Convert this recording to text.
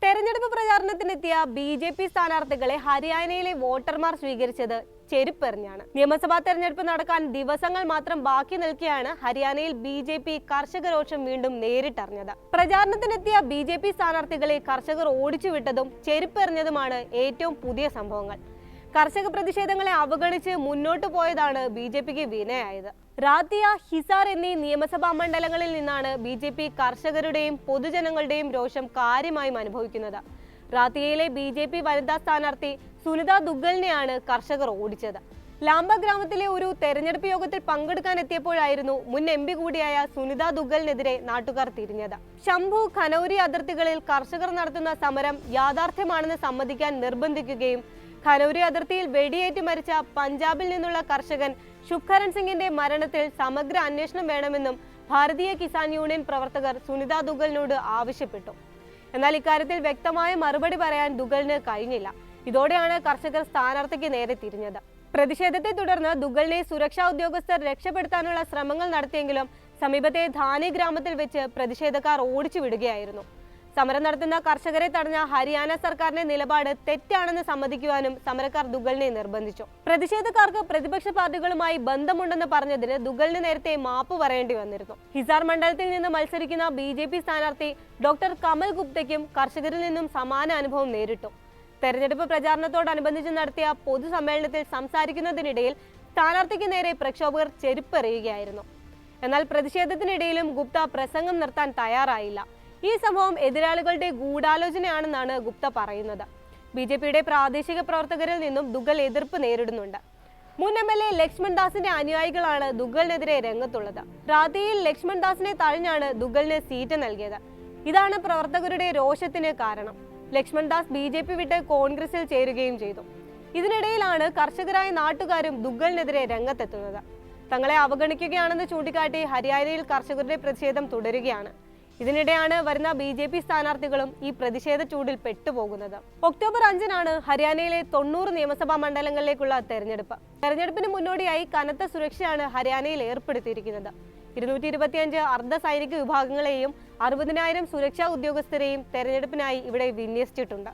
തെരഞ്ഞെടുപ്പ് പ്രചാരണത്തിനെത്തിയ ബി.ജെ.പി. സ്ഥാനാർത്ഥികളെ ഹരിയാനയിലെ വോട്ടർമാർ സ്വീകരിച്ചത് ചെരുപ്പെറിഞ്ഞാണ്. നിയമസഭാ തെരഞ്ഞെടുപ്പ് നടക്കാൻ ദിവസങ്ങൾ മാത്രം ബാക്കി നിൽക്കെയാണ് ഹരിയാനയിൽ ബി.ജെ.പി. കർഷക രോഷം വീണ്ടും നേരിട്ടറിഞ്ഞത്. പ്രചാരണത്തിനെത്തിയ ബി.ജെ.പി. സ്ഥാനാർത്ഥികളെ കർഷകർ ഓടിച്ചുവിട്ടതും ചെരുപ്പെറിഞ്ഞതുമാണ് ഏറ്റവും പുതിയ സംഭവങ്ങൾ. കർഷക പ്രതിഷേധങ്ങളെ അവഗണിച്ച് മുന്നോട്ടു പോയതാണ് ബി.ജെ.പിക്ക് വിനയായത്. റാത്തിയ, ഹിസാർ എന്നീ നിയമസഭാ മണ്ഡലങ്ങളിൽ നിന്നാണ് ബി.ജെ.പി. കർഷകരുടെയും പൊതുജനങ്ങളുടെയും രോഷം കാര്യമായും അനുഭവിക്കുന്നത്. റാത്തിയയിലെ ബി.ജെ.പി. വനിതാ സ്ഥാനാർത്ഥി സുനിത ദുഗ്ഗലിനെയാണ് കർഷകർ ഓടിച്ചത്. ലാംബ ഗ്രാമത്തിലെ ഒരു തെരഞ്ഞെടുപ്പ് യോഗത്തിൽ പങ്കെടുക്കാനെത്തിയപ്പോഴായിരുന്നു മുൻ എം പി കൂടിയായ സുനിത ദുഗ്ഗലിനെതിരെ നാട്ടുകാർ തിരിഞ്ഞത്. ശംഭു, ഖനൌരി അതിർത്തികളിൽ കർഷകർ നടത്തുന്ന സമരം യാഥാർത്ഥ്യമാണെന്ന് സമ്മതിക്കാൻ നിർബന്ധിക്കുകയും ഖനൌരി അതിർത്തിയിൽ വെടിയേറ്റ് മരിച്ച പഞ്ചാബിൽ നിന്നുള്ള കർഷകൻ ശുഭ്കരൺ സിംഗിന്റെ മരണത്തിൽ സമഗ്ര അന്വേഷണം വേണമെന്നും ഭാരതീയ കിസാൻ യൂണിയൻ പ്രവർത്തകർ സുനിത ദുഗ്ഗലിനോട് ആവശ്യപ്പെട്ടു. എന്നാൽ ഇക്കാര്യത്തിൽ വ്യക്തമായ മറുപടി പറയാൻ ദുഗ്ഗലിന് കഴിഞ്ഞില്ല. ഇതോടെയാണ് കർഷകർ സ്ഥാനാർത്ഥിക്ക് നേരെ തിരിഞ്ഞത്. പ്രതിഷേധത്തെ തുടർന്ന് ദുഗ്ഗലിനെ സുരക്ഷാ ഉദ്യോഗസ്ഥർ രക്ഷപ്പെടുത്താനുള്ള ശ്രമങ്ങൾ നടത്തിയെങ്കിലും സമീപത്തെ ധാനി ഗ്രാമത്തിൽ വെച്ച് പ്രതിഷേധക്കാർ ഓടിച്ചു വിടുകയായിരുന്നു. സമരം നടത്തുന്ന കർഷകരെ തടഞ്ഞ ഹരിയാന സർക്കാരിന്റെ നിലപാട് തെറ്റാണെന്ന് സമ്മതിക്കുവാനും സമരക്കാർ ദുഗ്ഗലിനെ നിർബന്ധിച്ചു. പ്രതിഷേധക്കാർക്ക് പ്രതിപക്ഷ പാർട്ടികളുമായി ബന്ധമുണ്ടെന്ന് പറഞ്ഞതിന് ദുഗ്ഗലിന് നേരത്തെ മാപ്പ് പറയേണ്ടി വന്നിരുന്നു. ഹിസാർ മണ്ഡലത്തിൽ നിന്ന് മത്സരിക്കുന്ന ബി.ജെ.പി. സ്ഥാനാർത്ഥി ഡോക്ടർ കമൽ ഗുപ്തയ്ക്കും കർഷകരിൽ നിന്നും സമാന അനുഭവം നേരിട്ടു. തെരഞ്ഞെടുപ്പ് പ്രചാരണത്തോടനുബന്ധിച്ച് നടത്തിയ പൊതുസമ്മേളനത്തിൽ സംസാരിക്കുന്നതിനിടയിൽ സ്ഥാനാർത്ഥിക്ക് നേരെ പ്രക്ഷോഭകർ ചെരുപ്പെറിയുകയായിരുന്നു. എന്നാൽ പ്രതിഷേധത്തിനിടയിലും ഗുപ്ത പ്രസംഗം നിർത്താൻ തയ്യാറായില്ല. ഈ സംഭവം എതിരാളികളുടെ ഗൂഢാലോചനയാണെന്നാണ് ഗുപ്ത പറയുന്നത്. ബി.ജെ.പിയുടെ പ്രാദേശിക പ്രവർത്തകരിൽ നിന്നും ദുഗ്ഗൽ എതിർപ്പ് നേരിടുന്നുണ്ട്. മുൻ എം.എൽ.എ. ലക്ഷ്മൺ ദാസിന്റെ അനുയായികളാണ് ദുഗ്ഗലിനെതിരെ രംഗത്തുള്ളത്. റാത്തിയിൽ ലക്ഷ്മൺ ദാസിനെ തഴഞ്ഞാണ് ദുഗ്ഗലിന് സീറ്റ് നൽകിയത്. ഇതാണ് പ്രവർത്തകരുടെ രോഷത്തിന് കാരണം. ലക്ഷ്മൺ ദാസ് ബി.ജെ.പി. വിട്ട് കോൺഗ്രസിൽ ചേരുകയും ചെയ്തു. ഇതിനിടയിലാണ് കർഷകരായ നാട്ടുകാരും ദുഗ്ഗലിനെതിരെ രംഗത്തെത്തുന്നത്. തങ്ങളെ അവഗണിക്കുകയാണെന്ന് ചൂണ്ടിക്കാട്ടി ഹരിയാനയിൽ കർഷകരുടെ പ്രതിഷേധം തുടരുകയാണ്. ഇതിനിടെയാണ് വരുന്ന ബി.ജെ.പി. സ്ഥാനാർത്ഥികളും ഈ പ്രതിഷേധ ചൂടിൽ പെട്ടുപോകുന്നത്. ഒക്ടോബർ 5-നാണ് ഹരിയാനയിലെ 90 നിയമസഭാ മണ്ഡലങ്ങളിലേക്കുള്ള തെരഞ്ഞെടുപ്പിന് മുന്നോടിയായി കനത്ത സുരക്ഷയാണ് ഹരിയാനയിൽ ഏർപ്പെടുത്തിയിരിക്കുന്നത്. 225 അർദ്ധ സൈനിക വിഭാഗങ്ങളെയും 60,000 സുരക്ഷാ ഉദ്യോഗസ്ഥരെയും തെരഞ്ഞെടുപ്പിനായി ഇവിടെ വിന്യസിച്ചിട്ടുണ്ട്.